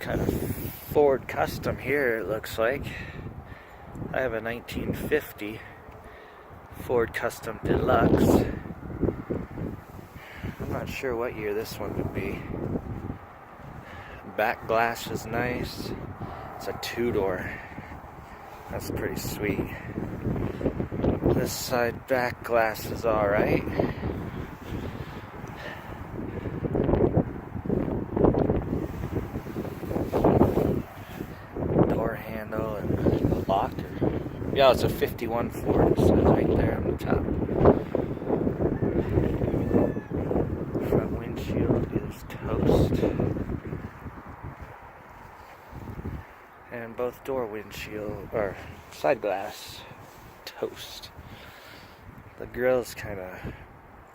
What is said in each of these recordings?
kind of Ford Custom here, it looks like. I have a 1950 Ford Custom Deluxe. I'm not sure what year this one would be. Back glass is nice. It's a two-door. That's pretty sweet. This side back glass is alright. Door handle and locker. Yeah, it's a 51 Ford, so it's right there on the top. Front windshield is toast. And both door windshield, or side glass, toast. The grill's kind of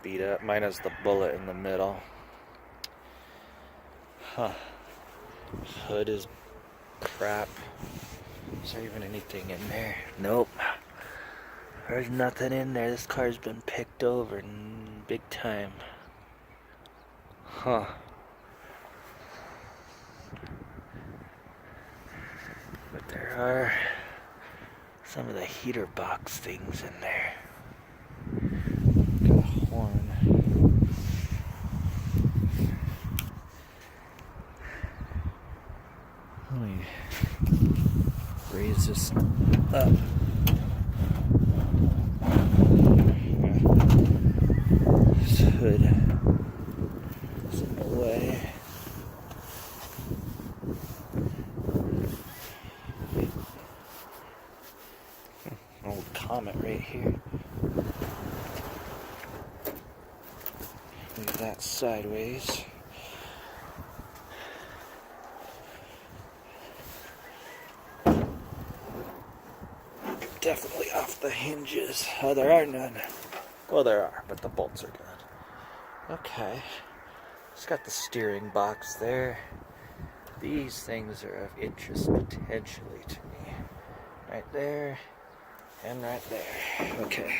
beat up. Mine has the bullet in the middle. Huh. Hood is crap. Is there even anything in there? Nope. There's nothing in there. This car's been picked over big time. Huh. But there are some of the heater box things in there. Got a horn. Let me raise this up. This hood is in the way. Old Comet right here. Leave that sideways. Definitely off the hinges. Oh, there are none. Well, there are, but the bolts are good. Okay. It's got the steering box there. These things are of interest potentially to me. Right there. And right there. Okay.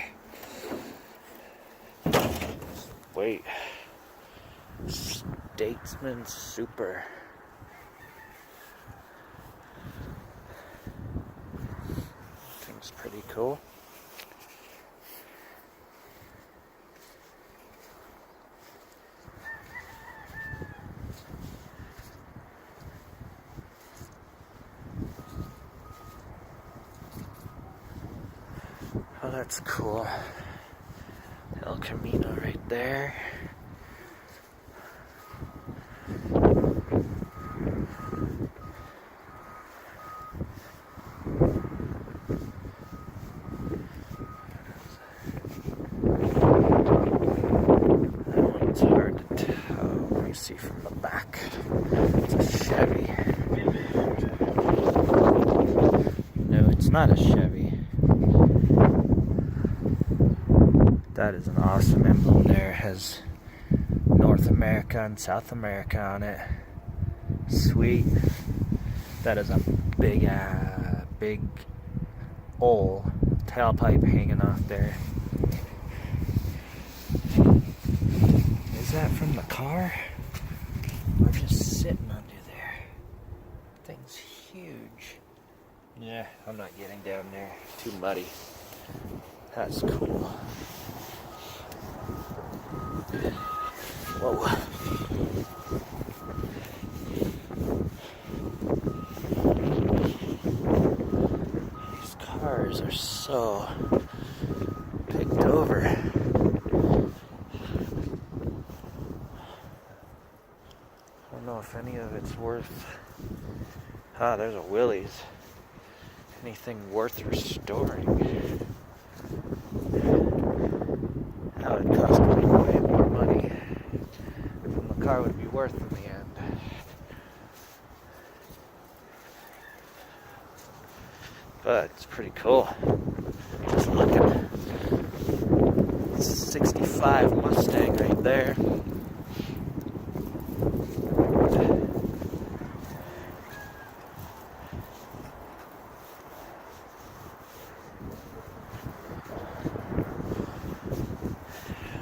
Wait. Statesman Super. Thing's pretty cool. Oh, that's cool. El Camino right there. That one's hard to tell. Let me see from the back. It's a Chevy. No, it's not a Chevy. That is an awesome emblem there. It has North America and South America on it. Sweet. That is a big old tailpipe hanging off there. Is that from the car? Or just sitting under there? Thing's huge. Yeah, I'm not getting down there. Too muddy. That's cool. Whoa. These cars are so picked over. I don't know if any of it's worth... Ah, there's a Willys. Anything worth restoring. That would cost me way more money than the car would be worth in the end. But it's pretty cool. Just looking. It's a 65 Mustang right there.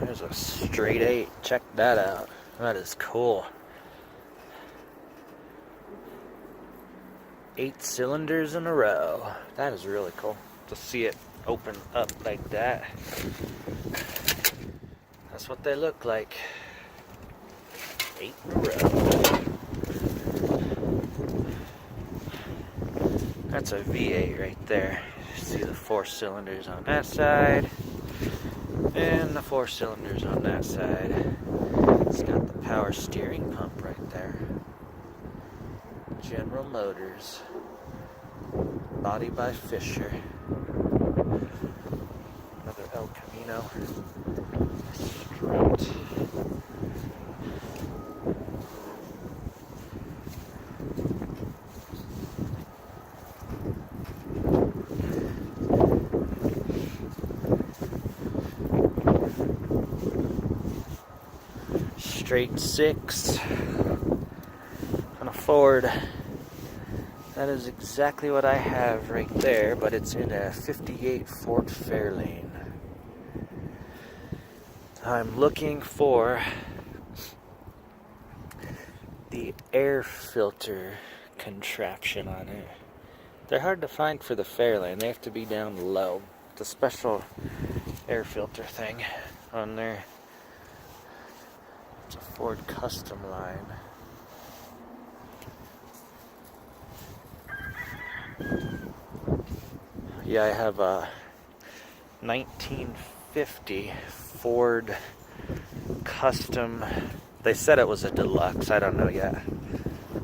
There's a straight 8. Check that out. That is cool. 8 cylinders in a row. That is really cool to see it open up like that. That's what they look like. 8 in a row. That's a V8 right there. See the 4 cylinders on that side and the 4 cylinders on that side. It's got the power steering pump right there. General Motors. Body by Fisher. Another El Camino. Strut. Straight 6 on a Ford. That is exactly what I have right there, but it's in a 58 Ford Fairlane. I'm looking for the air filter contraption on it. They're hard to find for the Fairlane. They have to be down low. It's a special air filter thing on there. It's a Ford custom line. Yeah, I have a 1950 Ford custom. They said it was a deluxe. I don't know yet.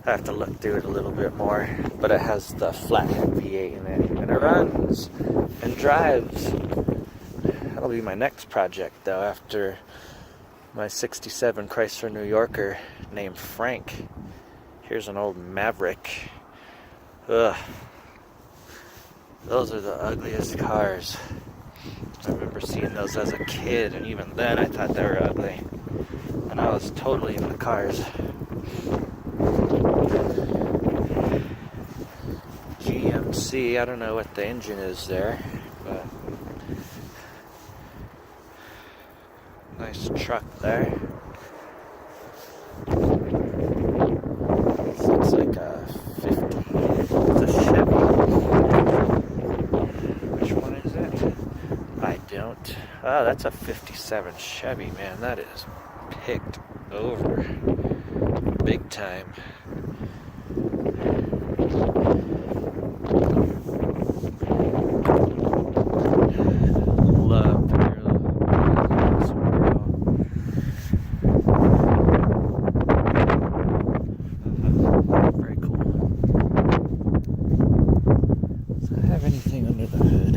I have to look through it a little bit more. But it has the flathead V8 in it. And it runs and drives. That'll be my next project, though, after my 67 Chrysler New Yorker named Frank. Here's an old Maverick. Ugh. Those are the ugliest cars. I remember seeing those as a kid, and even then I thought they were ugly. And I was totally into cars. GMC, I don't know what the engine is there, but nice truck there. This looks like a 50. It's a Chevy. Which one is it? I don't. Oh, that's a 57 Chevy, man. That is picked over. Big time. Love the very cool. Does it have anything under the hood?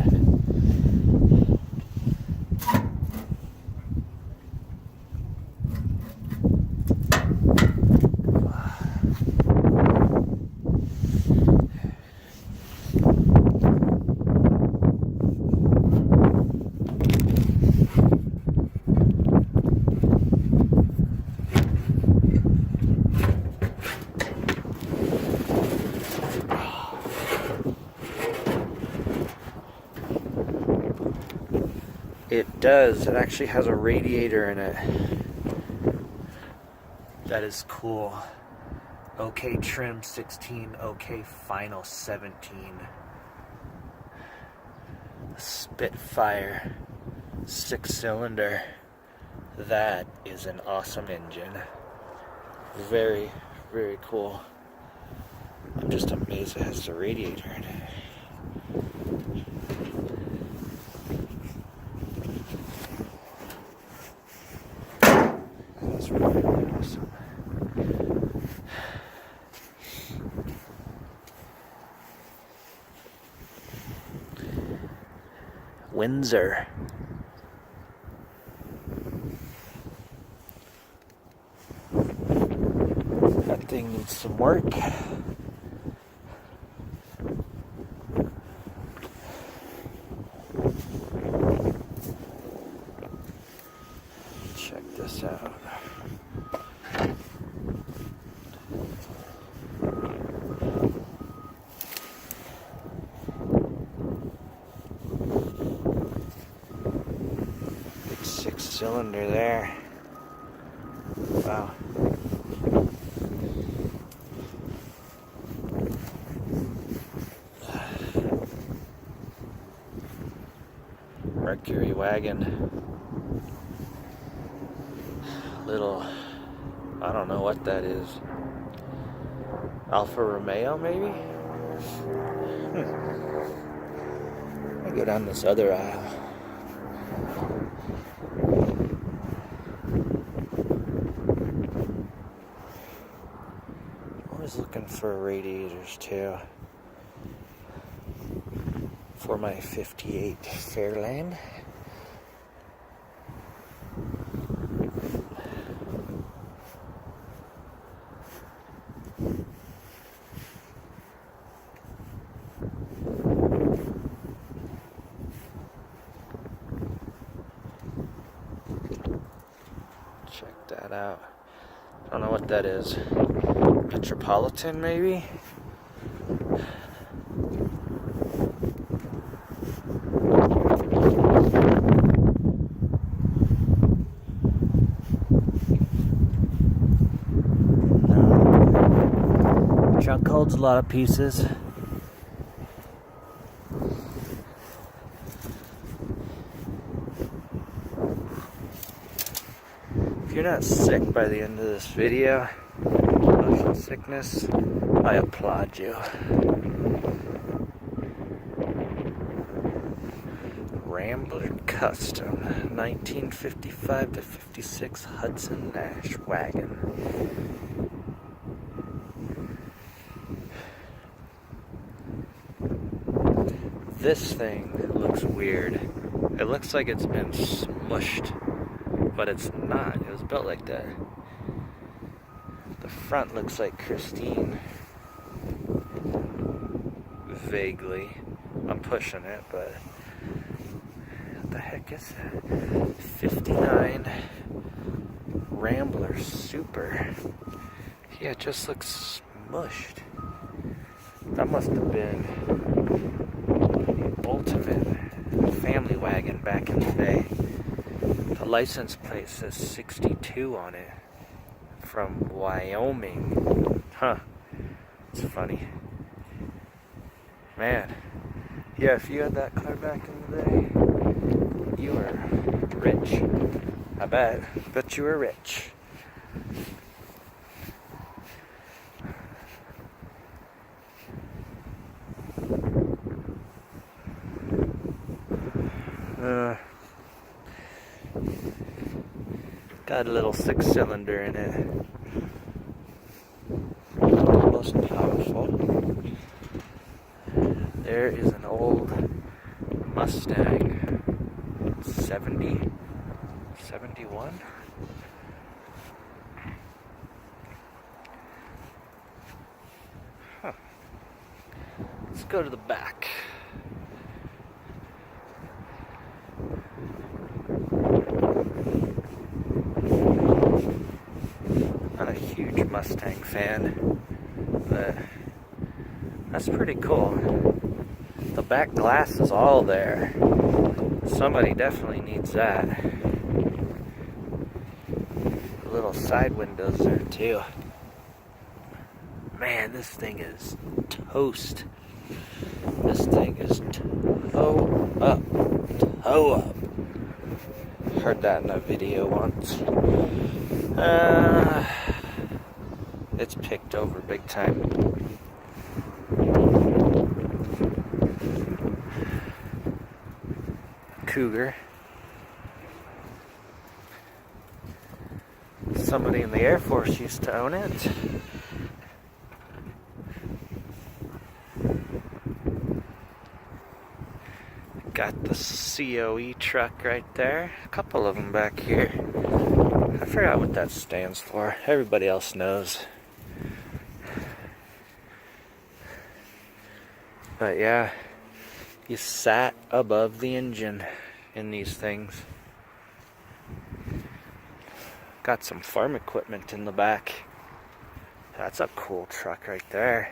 It does. It actually has a radiator in it. That is cool. OK trim 16, OK final 17. Spitfire 6-cylinder. That is an awesome engine. Very, very cool. I'm just amazed it has the radiator in it. That's really awesome. Windsor. That thing needs some work. Check this out. Big 6-cylinder there. Wow. Mercury wagon. Little, I don't know what that is. Alfa Romeo, maybe? I go down this other aisle. Always looking for radiators too. For my 58 Fairlane. Check that out. I don't know what that is. Metropolitan, maybe? No. Trunk holds a lot of pieces. If you're not sick by the end of this video, motion sickness, I applaud you. Rambler Custom, 1955 to 56 Hudson Nash wagon. This thing looks weird. It looks like it's been smushed, but it's not. It was built like that. The front looks like Christine. Vaguely. I'm pushing it, but what the heck is that? 59 Rambler Super. Yeah, it just looks smushed. That must have been the ultimate family wagon back in the day. The license plate says 62 on it. From Wyoming. Huh. It's funny. Man. Yeah, if you had that car back in the day, you were rich. I bet you were rich. Got a little 6-cylinder in it. Not the most powerful. There is an old Mustang 70, 71. Huh. Let's go to the back. Not a huge Mustang fan, but that's pretty cool. The back glass is all there. Somebody definitely needs that. The little side windows there too. Man, this thing is toast. This thing is toe up. Toe up. Heard that in a video once. It's picked over big time. Cougar. Somebody in the Air Force used to own it. Got the COE truck right there. A couple of them back here. I forgot what that stands for. Everybody else knows. But yeah, you sat above the engine in these things. Got some farm equipment in the back. That's a cool truck right there.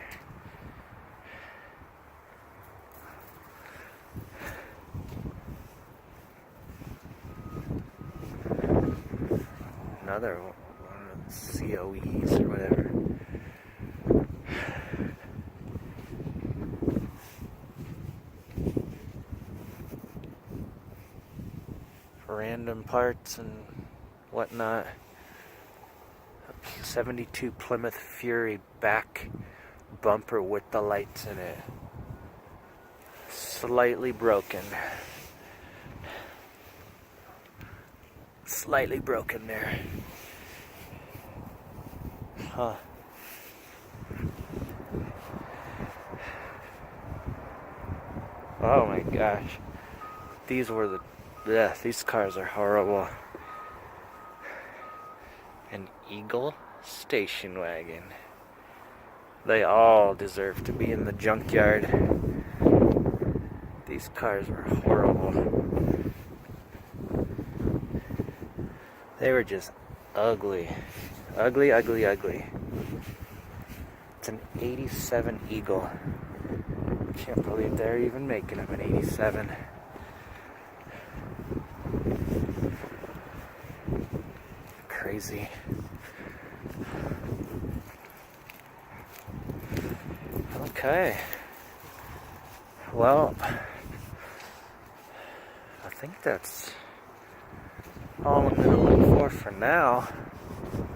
Another one of the COEs or whatever. random parts and whatnot. 72 Plymouth Fury back bumper with the lights in it. Slightly broken. Slightly broken there. Huh. Oh my gosh. These cars are horrible. An Eagle station wagon. They all deserve to be in the junkyard. These cars were horrible. They were just ugly. Ugly, ugly, ugly. It's an 87 Eagle. Can't believe they're even making them an 87. Crazy. Okay. Well, I think that's all I'm gonna look for now.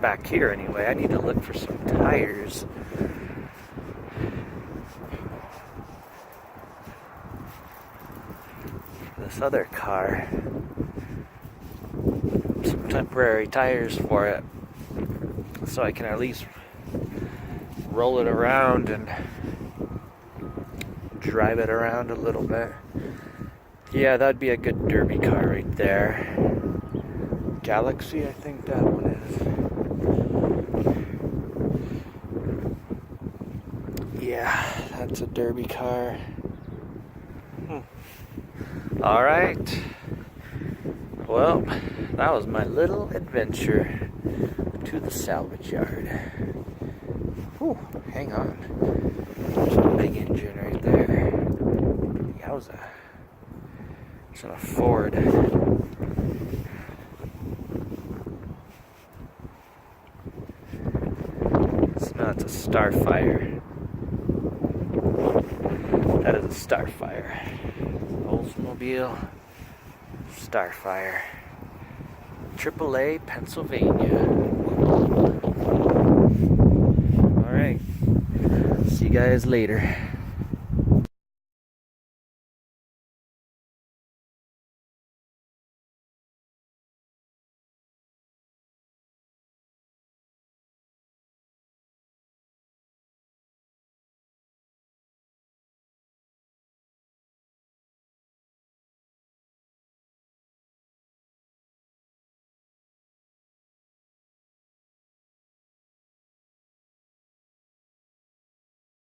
Back here anyway. I need to look for some tires. This other car. Some temporary tires for it. So I can at least roll it around and drive it around a little bit. Yeah, that'd be a good derby car right there. Galaxy, I think that one is. Yeah, that's a derby car. Alright. Well, that was my little adventure to the salvage yard. Whew, hang on. There's a big engine right there. Yowza. It's in a Ford. No, it's a Starfire. That is a Starfire. Oldsmobile Starfire. AAA, Pennsylvania. Alright. See you guys later.